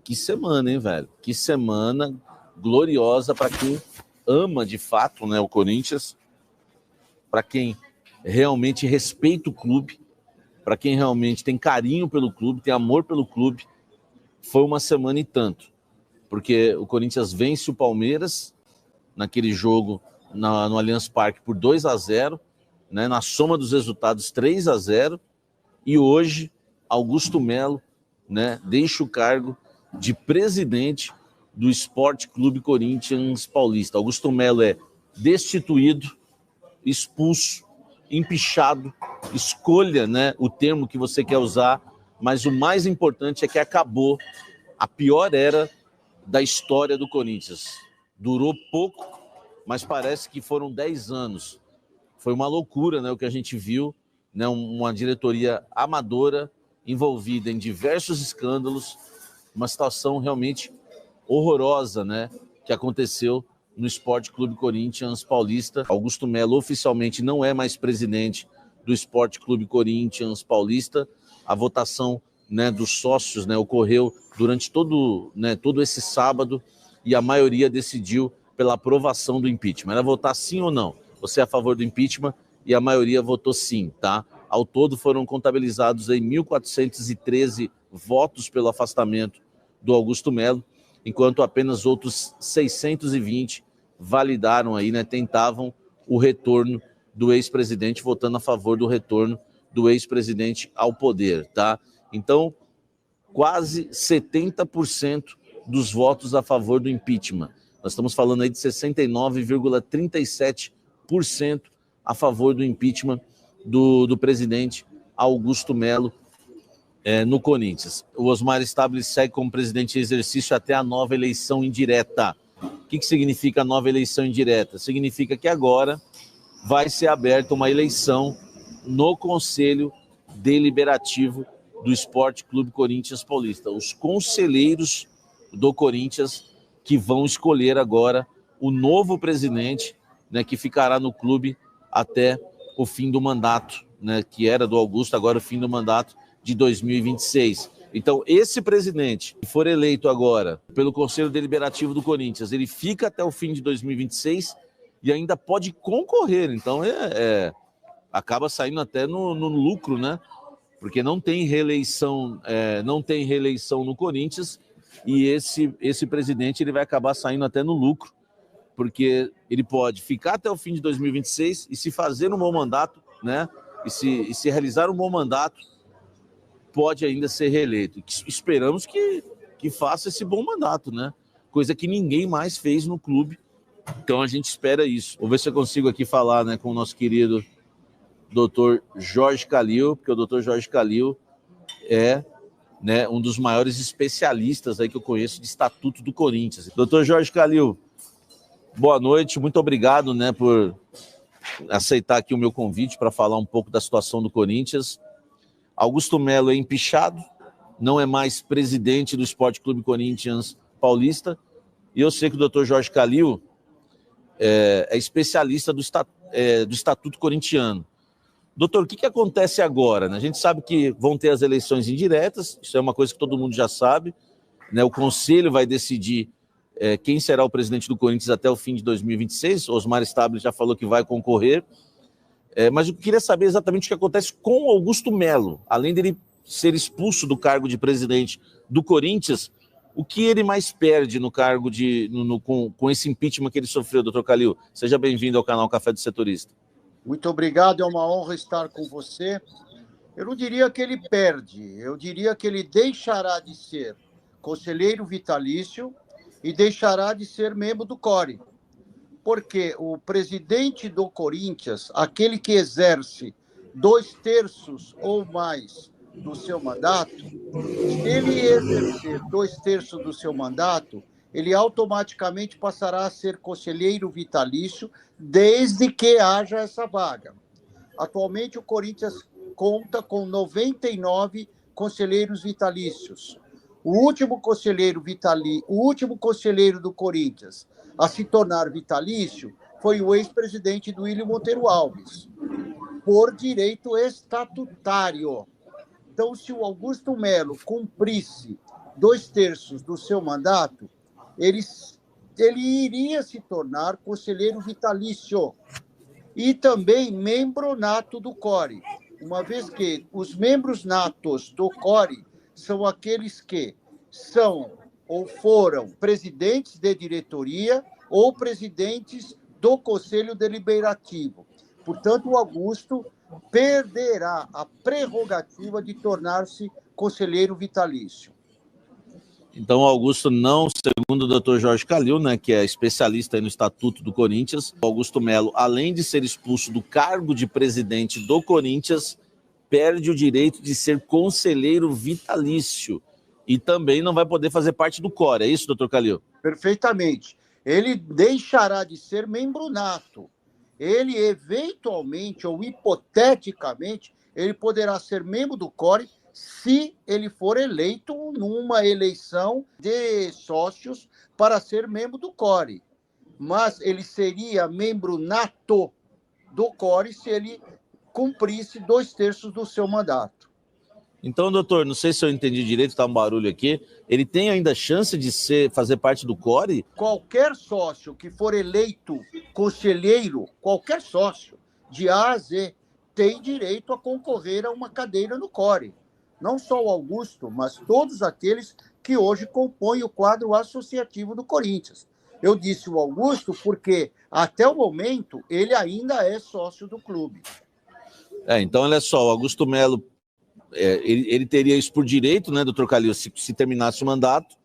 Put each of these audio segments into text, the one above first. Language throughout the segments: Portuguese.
Que semana, hein, velho? Que semana gloriosa para quem ama de fato, né, o Corinthians, para quem realmente respeita o clube, para quem realmente tem carinho pelo clube, tem amor pelo clube. Foi uma semana e tanto, porque o Corinthians vence o Palmeiras naquele jogo no Allianz Parque por 2-0, né, na soma dos resultados 3-0, e hoje Augusto Melo, né, deixa o cargo de presidente do Sport Clube Corinthians Paulista. Augusto Melo é destituído, expulso, empichado, escolha, né, o termo que você quer usar, mas o mais importante é que acabou a pior era da história do Corinthians. Durou pouco, mas parece que foram 10 anos. Foi uma loucura, né, o que a gente viu, né, uma diretoria amadora, envolvida em diversos escândalos, uma situação realmente horrorosa, né, que aconteceu no Sport Clube Corinthians Paulista. Augusto Melo oficialmente não é mais presidente do Sport Clube Corinthians Paulista. A votação, né, dos sócios, né, ocorreu durante todo esse sábado e a maioria decidiu pela aprovação do impeachment. Era votar sim ou não? Você é a favor do impeachment e a maioria votou sim, tá? Ao todo foram contabilizados aí 1.413 votos pelo afastamento do Augusto Melo, enquanto apenas outros 620 validaram aí, né, tentavam o retorno do ex-presidente, votando a favor do retorno do ex-presidente ao poder, tá? Então, quase 70% dos votos a favor do impeachment. Nós estamos falando aí de 69,37% a favor do impeachment do presidente Augusto Melo no Corinthians. O Osmar Stabile segue como presidente em exercício até a nova eleição indireta. O que significa a nova eleição indireta? Significa que agora vai ser aberta uma eleição no Conselho Deliberativo do Sport Clube Corinthians Paulista. Os conselheiros do Corinthians que vão escolher agora o novo presidente, né, que ficará no clube até o fim do mandato, né, que era do Augusto, agora o fim do mandato de 2026. Então, esse presidente que for eleito agora pelo Conselho Deliberativo do Corinthians, ele fica até o fim de 2026 e ainda pode concorrer. Então, acaba saindo até no lucro, né? Porque não tem reeleição, no Corinthians, e esse presidente ele vai acabar saindo até no lucro, porque ele pode ficar até o fim de 2026 e se fazer um bom mandato, né? E se realizar um bom mandato, pode ainda ser reeleito. Esperamos que faça esse bom mandato, né? Coisa que ninguém mais fez no clube. Então a gente espera isso. Vou ver se eu consigo aqui falar, né, com o nosso querido Dr. Jorge Calil, porque o Dr. Jorge Calil é, né, um dos maiores especialistas aí que eu conheço de Estatuto do Corinthians. Dr. Jorge Calil, boa noite, muito obrigado, né, por aceitar aqui o meu convite para falar um pouco da situação do Corinthians. Augusto Melo é empichado, não é mais presidente do Sport Clube Corinthians Paulista, e eu sei que o Dr. Jorge Calil é especialista do Estatuto Corintiano. Doutor, o que acontece agora? A gente sabe que vão ter as eleições indiretas, isso é uma coisa que todo mundo já sabe, né? O Conselho vai decidir quem será o presidente do Corinthians até o fim de 2026, Osmar Stabile já falou que vai concorrer, mas eu queria saber exatamente o que acontece com o Augusto Melo, além dele ser expulso do cargo de presidente do Corinthians, o que ele mais perde no cargo com esse impeachment que ele sofreu, doutor Calil? Seja bem-vindo ao canal Café do Setorista. Muito obrigado, é uma honra estar com você. Eu não diria que ele perde, eu diria que ele deixará de ser conselheiro vitalício e deixará de ser membro do CORE. Porque o presidente do Corinthians, aquele que exerce 2/3 ou mais do seu mandato, se ele exercer 2/3 do seu mandato, ele automaticamente passará a ser conselheiro vitalício, desde que haja essa vaga. Atualmente, o Corinthians conta com 99 conselheiros vitalícios. O último conselheiro do Corinthians a se tornar vitalício foi o ex-presidente Duílio Monteiro Alves, por direito estatutário. Então, se o Augusto Melo cumprisse 2/3 do seu mandato, ele iria se tornar conselheiro vitalício e também membro nato do CORE, uma vez que os membros natos do CORE são aqueles que são ou foram presidentes de diretoria ou presidentes do Conselho Deliberativo. Portanto, o Augusto perderá a prerrogativa de tornar-se conselheiro vitalício. Então, o Augusto não, segundo o doutor Jorge Calil, né, que é especialista aí no Estatuto do Corinthians, o Augusto Melo, além de ser expulso do cargo de presidente do Corinthians, perde o direito de ser conselheiro vitalício e também não vai poder fazer parte do CORE. É isso, doutor Calil? Perfeitamente. Ele deixará de ser membro nato. Ele, eventualmente ou hipoteticamente, ele poderá ser membro do CORE se ele for eleito numa eleição de sócios para ser membro do CORE. Mas ele seria membro nato do CORE se ele cumprisse 2/3 do seu mandato. Então, doutor, não sei se eu entendi direito, está um barulho aqui, ele tem ainda chance de fazer parte do CORE? Qualquer sócio que for eleito conselheiro, qualquer sócio, de A a Z, tem direito a concorrer a uma cadeira no CORE. Não só o Augusto, mas todos aqueles que hoje compõem o quadro associativo do Corinthians. Eu disse o Augusto porque, até o momento, ele ainda é sócio do clube. Então, olha só, o Augusto Melo, ele teria isso por direito, né, doutor Calil, se terminasse o mandato,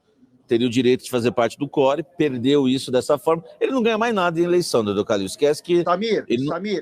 teria o direito de fazer parte do CORE, perdeu isso dessa forma, ele não ganha mais nada em eleição, doutor Calil, esquece que... Samir,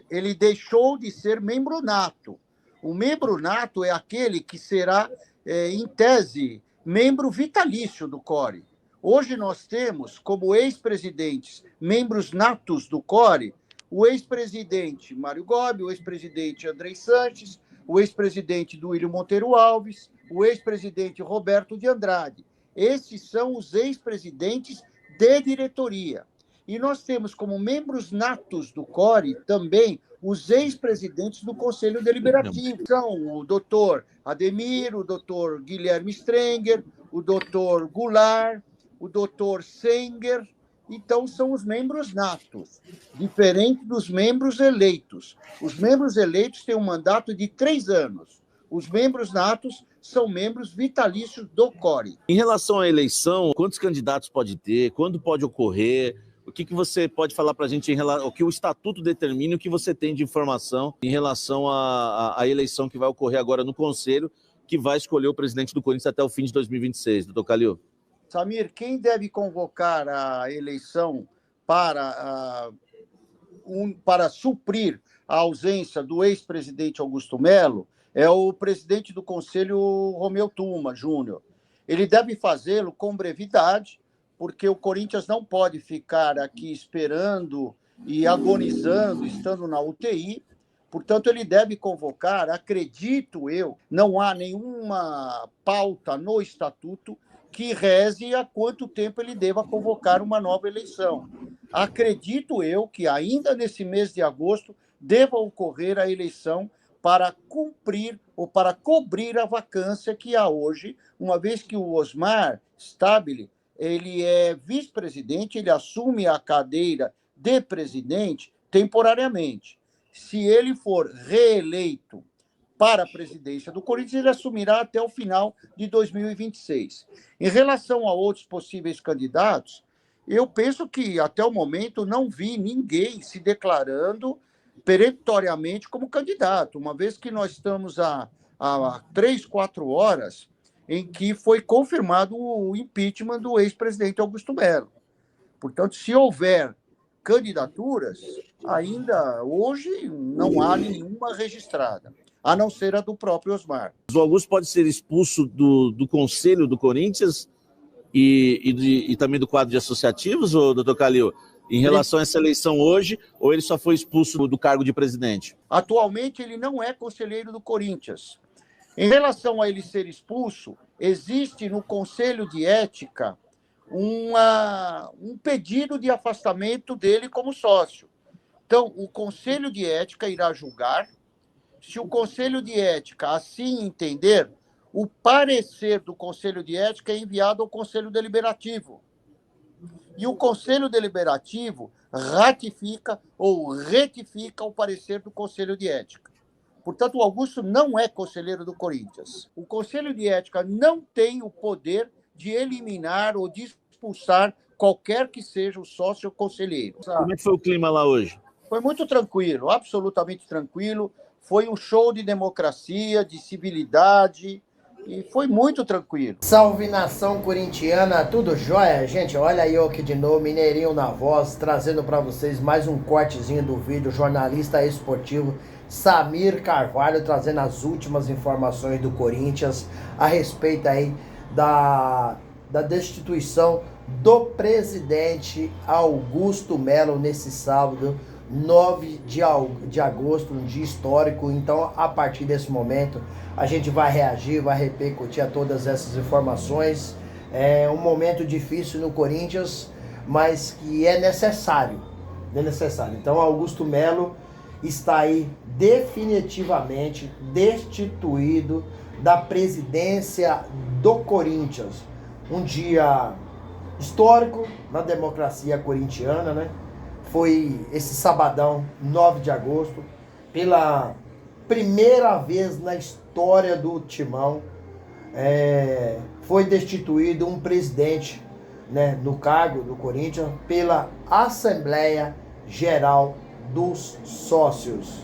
ele deixou de ser membro nato. O membro nato é aquele que será, em tese, membro vitalício do CORE. Hoje nós temos, como ex-presidentes, membros natos do CORE, o ex-presidente Mário Gobi, o ex-presidente Andrei Sanches, o ex-presidente Duílio Monteiro Alves, o ex-presidente Roberto de Andrade. Esses são os ex-presidentes de diretoria. E nós temos como membros natos do CORE também os ex-presidentes do Conselho Deliberativo. São o doutor Ademir, o doutor Guilherme Strenger, o doutor Goulart, o doutor Senger. Então, são os membros natos, diferente dos membros eleitos. Os membros eleitos têm um mandato de 3 anos. Os membros natos são membros vitalícios do CORE. Em relação à eleição, quantos candidatos pode ter? Quando pode ocorrer? O que você pode falar para a gente em relação ao que o Estatuto determina, o que você tem de informação em relação à eleição que vai ocorrer agora no Conselho, que vai escolher o presidente do Corinthians até o fim de 2026, doutor Calil? Samir, quem deve convocar a eleição para suprir a ausência do ex-presidente Augusto Melo é o presidente do Conselho, Romeu Tuma Júnior. Ele deve fazê-lo com brevidade, porque o Corinthians não pode ficar aqui esperando e agonizando, estando na UTI. Portanto, ele deve convocar, acredito eu, não há nenhuma pauta no Estatuto que reze há quanto tempo ele deva convocar uma nova eleição. Acredito eu que ainda nesse mês de agosto deva ocorrer a eleição para cumprir ou para cobrir a vacância que há hoje, uma vez que o Osmar Stabile, ele é vice-presidente, ele assume a cadeira de presidente temporariamente. Se ele for reeleito para a presidência do Corinthians, ele assumirá até o final de 2026. Em relação a outros possíveis candidatos, eu penso que, até o momento, não vi ninguém se declarando peremptoriamente como candidato, uma vez que nós estamos há 3, 4 horas em que foi confirmado o impeachment do ex-presidente Augusto Melo. Portanto, se houver candidaturas, ainda hoje não há nenhuma registrada, a não ser a do próprio Osmar. O Augusto pode ser expulso do Conselho do Corinthians e também do quadro de associativos, ou, doutor Calil, em relação a essa eleição hoje, ou ele só foi expulso do cargo de presidente? Atualmente, ele não é conselheiro do Corinthians. Em relação a ele ser expulso, existe no Conselho de Ética um pedido de afastamento dele como sócio. Então, o Conselho de Ética irá julgar. Se o Conselho de Ética assim entender, o parecer do Conselho de Ética é enviado ao Conselho Deliberativo. E o Conselho Deliberativo ratifica ou retifica o parecer do Conselho de Ética. Portanto, o Augusto não é conselheiro do Corinthians. O Conselho de Ética não tem o poder de eliminar ou de expulsar qualquer que seja o sócio conselheiro. Como é que foi o clima lá hoje? Foi muito tranquilo, absolutamente tranquilo. Foi um show de democracia, de civilidade, e foi muito tranquilo. Salve nação corintiana, tudo jóia? Gente, olha aí eu aqui de novo, Mineirinho na voz, trazendo para vocês mais um cortezinho do vídeo, jornalista esportivo Samir Carvalho, trazendo as últimas informações do Corinthians a respeito aí da destituição do presidente Augusto Melo nesse sábado, 9 de agosto, um dia histórico. Então, a partir desse momento, a gente vai reagir, vai repercutir a todas essas informações. É um momento difícil no Corinthians, mas que é necessário. É necessário. Então, Augusto Melo está aí definitivamente destituído da presidência do Corinthians. Um dia histórico na democracia corintiana, né? Foi esse sabadão, 9 de agosto, pela primeira vez na história do Timão, foi destituído um presidente, né, no cargo do Corinthians pela Assembleia Geral dos Sócios.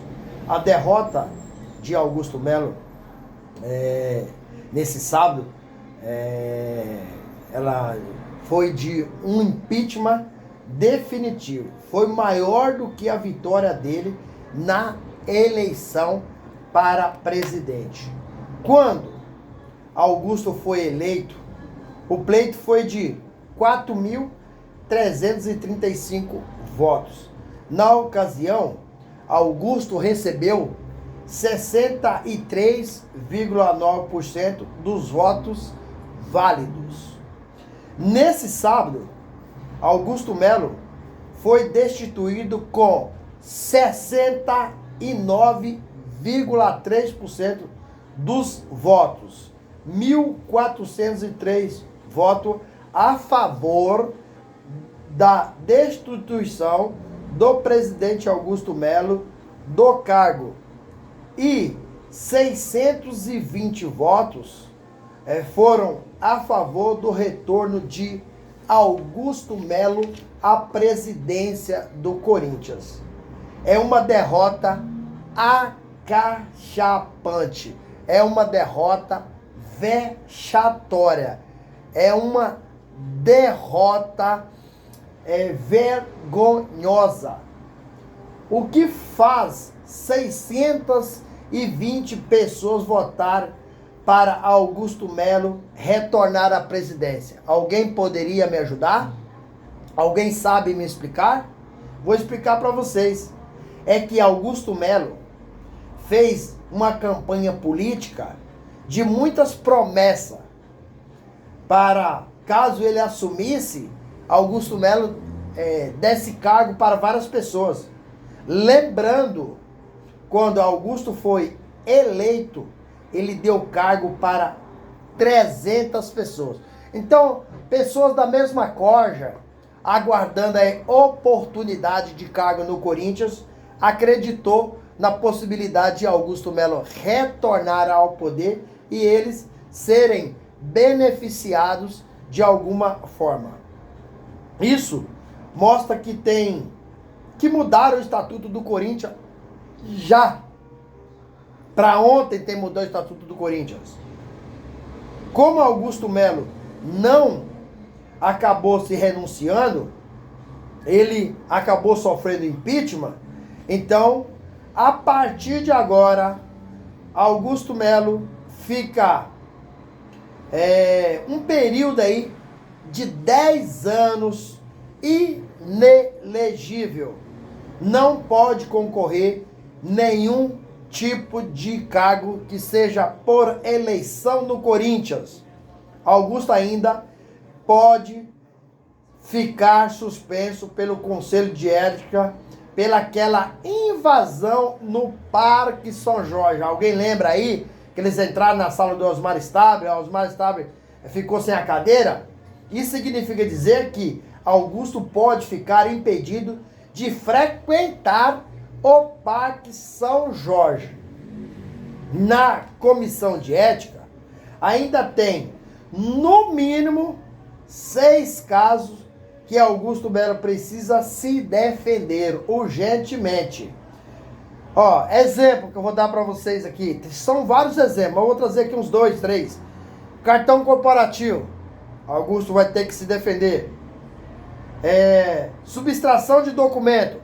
A derrota de Augusto Melo nesse sábado, ela foi de um impeachment definitivo. Foi maior do que a vitória dele na eleição para presidente. Quando Augusto foi eleito, o pleito foi de 4.335 votos. Na ocasião, Augusto recebeu 63,9% dos votos válidos. Nesse sábado, Augusto Melo foi destituído com 69,3% dos votos. 1.403 votos a favor da destituição do presidente Augusto Melo do cargo. E 620 votos foram a favor do retorno de Augusto Melo à presidência do Corinthians. É uma derrota acachapante. É uma derrota vexatória. É uma derrota vergonhosa. O que faz 620 pessoas votar para Augusto Melo retornar à presidência? Alguém poderia me ajudar? Alguém sabe me explicar? Vou explicar para vocês. É que Augusto Melo fez uma campanha política de muitas promessas para, caso ele assumisse, Augusto Melo desse cargo para várias pessoas. Lembrando, quando Augusto foi eleito, ele deu cargo para 300 pessoas. Então, pessoas da mesma corja, aguardando a oportunidade de cargo no Corinthians, acreditou na possibilidade de Augusto Melo retornar ao poder e eles serem beneficiados de alguma forma. Isso mostra que tem que mudar o estatuto do Corinthians já. Para ontem tem mudado o estatuto do Corinthians. Como Augusto Melo não acabou se renunciando, ele acabou sofrendo impeachment, então, a partir de agora, Augusto Melo fica um período aí de 10 anos inelegível. Não pode concorrer nenhum tipo de cargo que seja por eleição no Corinthians. Augusto ainda pode ficar suspenso pelo Conselho de Ética pelaquela invasão no Parque São Jorge. Alguém lembra aí que eles entraram na sala do Osmar Stabile, o Osmar Stabile ficou sem a cadeira, isso significa dizer que Augusto pode ficar impedido de frequentar o Parque São Jorge. Na comissão de ética, ainda tem, no mínimo, 6 casos que Augusto Melo precisa se defender urgentemente. Ó, exemplo que eu vou dar para vocês aqui. São vários exemplos, eu vou trazer aqui uns 2, 3. Cartão corporativo. Augusto vai ter que se defender. Subtração de documentos.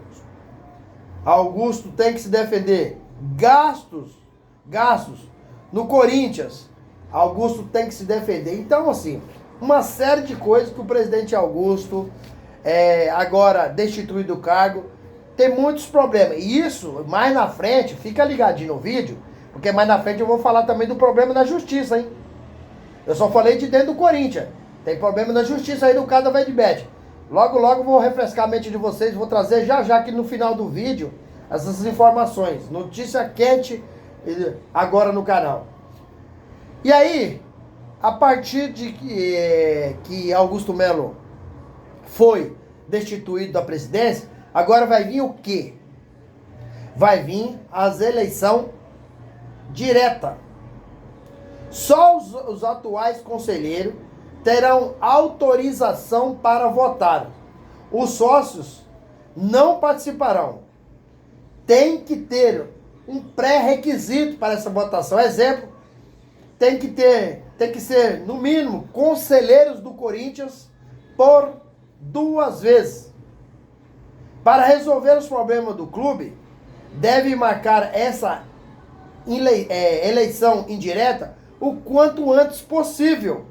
Augusto tem que se defender. Gastos no Corinthians. Augusto tem que se defender. Então, assim, uma série de coisas que o presidente Augusto, agora destituído do cargo, tem muitos problemas. E isso, mais na frente, fica ligadinho no vídeo, porque mais na frente eu vou falar também do problema da justiça, hein? Eu só falei de dentro do Corinthians. Tem problema na justiça aí no caso da Vedbet. Logo, logo vou refrescar a mente de vocês, vou trazer já aqui no final do vídeo essas informações. Notícia quente agora no canal. E aí, a partir de que Augusto Melo foi destituído da presidência, agora vai vir o quê? Vai vir as eleições direta. Só os atuais conselheiros terão autorização para votar. Os sócios não participarão. Tem que ter um pré-requisito para essa votação. Exemplo, tem que ser, no mínimo, conselheiros do Corinthians por 2 vezes. Para resolver os problemas do clube, deve marcar essa eleição indireta o quanto antes possível.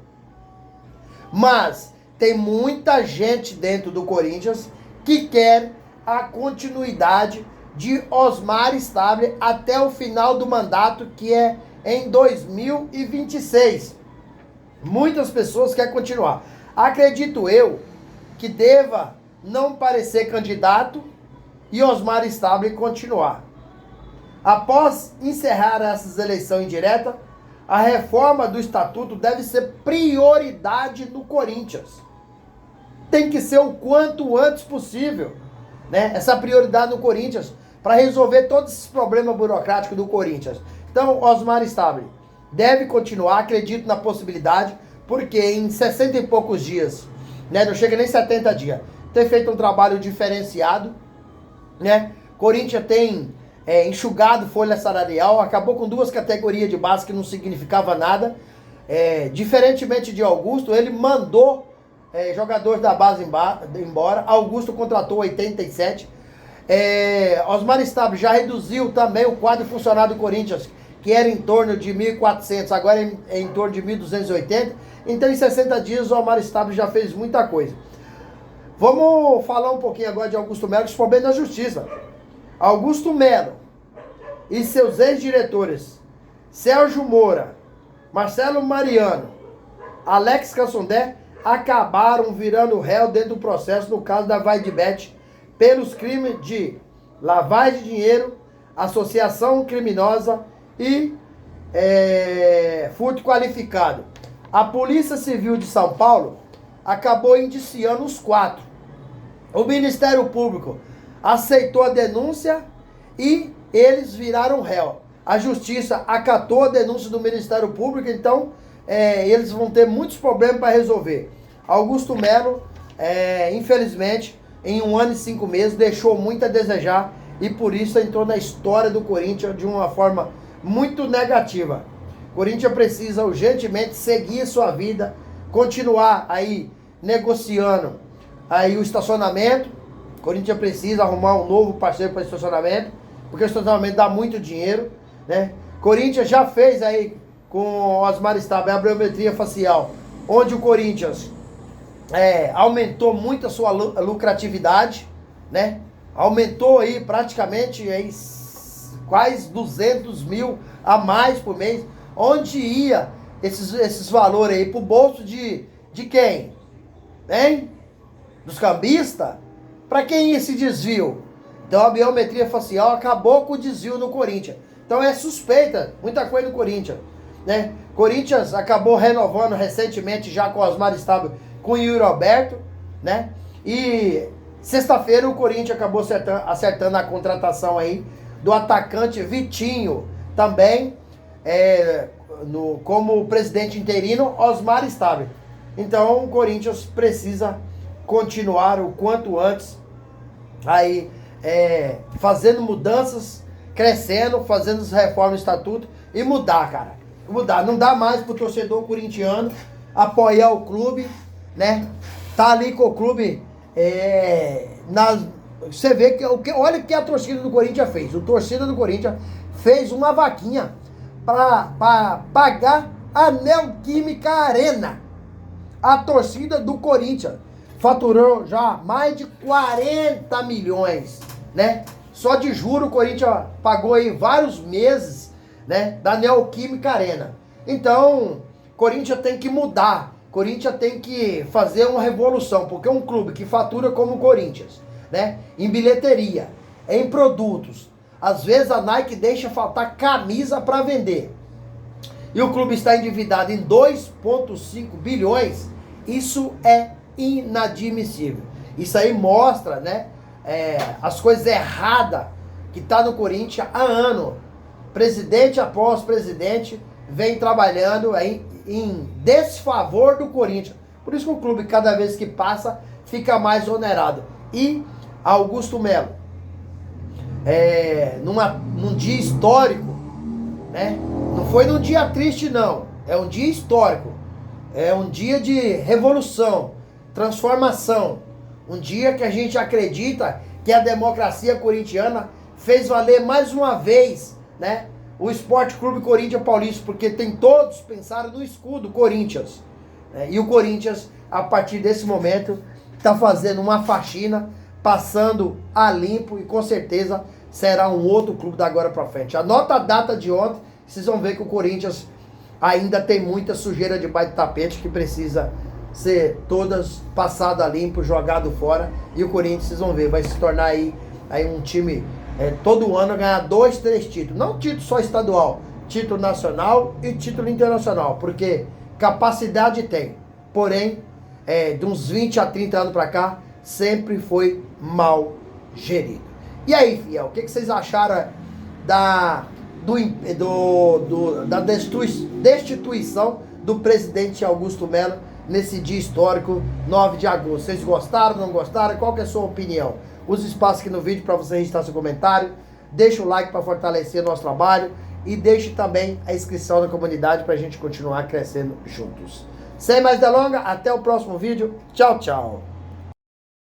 Mas tem muita gente dentro do Corinthians que quer a continuidade de Osmar Stabile até o final do mandato, que é em 2026. Muitas pessoas querem continuar. Acredito eu que deva não parecer candidato e Osmar Stabile continuar. Após encerrar essas eleições indiretas, a reforma do estatuto deve ser prioridade no Corinthians. Tem que ser o quanto antes possível, né? Essa prioridade no Corinthians para resolver todos esses problemas burocráticos do Corinthians. Então, Osmar Stabile deve continuar, acredito na possibilidade, porque em 60 e poucos dias, né, não chega nem 70 dias, ter feito um trabalho diferenciado, né? Corinthians tem enxugado folha salarial, acabou com 2 categorias de base que não significava nada. Diferentemente de Augusto, ele mandou jogadores da base embora. Augusto contratou 87. Osmar Stabile já reduziu também o quadro funcionário do Corinthians, que era em torno de 1.400, agora é em torno de 1.280. Então, em 60 dias, o Osmar Stabile já fez muita coisa. Vamos falar um pouquinho agora de Augusto Melo, que os problemas da justiça. Augusto Melo e seus ex-diretores, Sérgio Moura, Marcelo Mariano, Alex Cassondé, acabaram virando réu dentro do processo no caso da Vedbet pelos crimes de lavagem de dinheiro, associação criminosa e furto qualificado. A Polícia Civil de São Paulo acabou indiciando os 4. O Ministério Público aceitou a denúncia e eles viraram réu. A Justiça acatou a denúncia do Ministério Público, então eles vão ter muitos problemas para resolver. Augusto Melo, infelizmente, em 1 ano e 5 meses, deixou muito a desejar e por isso entrou na história do Corinthians de uma forma muito negativa. O Corinthians precisa urgentemente seguir sua vida, continuar aí negociando aí o estacionamento. O Corinthians precisa arrumar um novo parceiro para estacionamento, porque o estacionamento dá muito dinheiro, né? Corinthians já fez aí com o Osmar Stabile a biometria facial, onde o Corinthians aumentou muito a sua lucratividade, né? Aumentou aí praticamente aí quase 200 mil a mais por mês. Onde ia esses valores aí pro bolso de quem? Hein? Dos cambistas? Para quem ia esse desvio? Então a biometria facial acabou com o desvio no Corinthians. Então é suspeita, muita coisa do Corinthians, né? Corinthians acabou renovando recentemente já com o Osmar Stabile, com o Yuri Alberto, né? E sexta-feira o Corinthians acabou acertando a contratação aí do atacante Vitinho, também como presidente interino Osmar Stabile. Então o Corinthians precisa continuar o quanto antes aí fazendo mudanças, crescendo, fazendo as reformas do estatuto e mudar, cara. Mudar. Não dá mais pro torcedor corintiano apoiar o clube, né? Tá ali com o clube você vê olha o que a torcida do Corinthians fez. A torcida do Corinthians fez uma vaquinha para pagar a Neoquímica Arena. A torcida do Corinthians faturou já mais de 40 milhões, né? Só de juro o Corinthians pagou aí vários meses, né, da Neoquímica Arena. Então, Corinthians tem que mudar. Corinthians tem que fazer uma revolução, porque é um clube que fatura como o Corinthians, né? Em bilheteria, em produtos. Às vezes a Nike deixa faltar camisa para vender. E o clube está endividado em 2,5 bilhões. Isso é inadmissível. Isso aí mostra, né, as coisas erradas que tá no Corinthians há ano. Presidente após presidente vem trabalhando aí em desfavor do Corinthians. Por isso que o clube, cada vez que passa, fica mais onerado. E Augusto Melo, num dia histórico, né? Não foi num dia triste, não. É um dia histórico. É um dia de revolução, transformação. Um dia que a gente acredita que a democracia corintiana fez valer mais uma vez, né, o Esporte Clube Corinthians Paulista, porque todos pensaram no escudo Corinthians. E o Corinthians, a partir desse momento, está fazendo uma faxina, passando a limpo e com certeza será um outro clube da agora para frente. Anota a data de ontem, vocês vão ver que o Corinthians ainda tem muita sujeira debaixo do tapete que precisa ser todas passada limpo, jogado fora. E o Corinthians, vocês vão ver, vai se tornar aí um time todo ano ganhar 2, 3 títulos. Não título só estadual, título nacional e título internacional, porque capacidade tem. Porém, de uns 20 a 30 anos para cá, sempre foi mal gerido. E aí, fiel, o que vocês acharam da destituição do presidente Augusto Melo nesse dia histórico, 9 de agosto? Vocês gostaram, não gostaram? Qual que é a sua opinião? Use o espaço aqui no vídeo para você registrar seu comentário. Deixa o like para fortalecer nosso trabalho. E deixe também a inscrição na comunidade para a gente continuar crescendo juntos. Sem mais delongas, até o próximo vídeo. Tchau, tchau.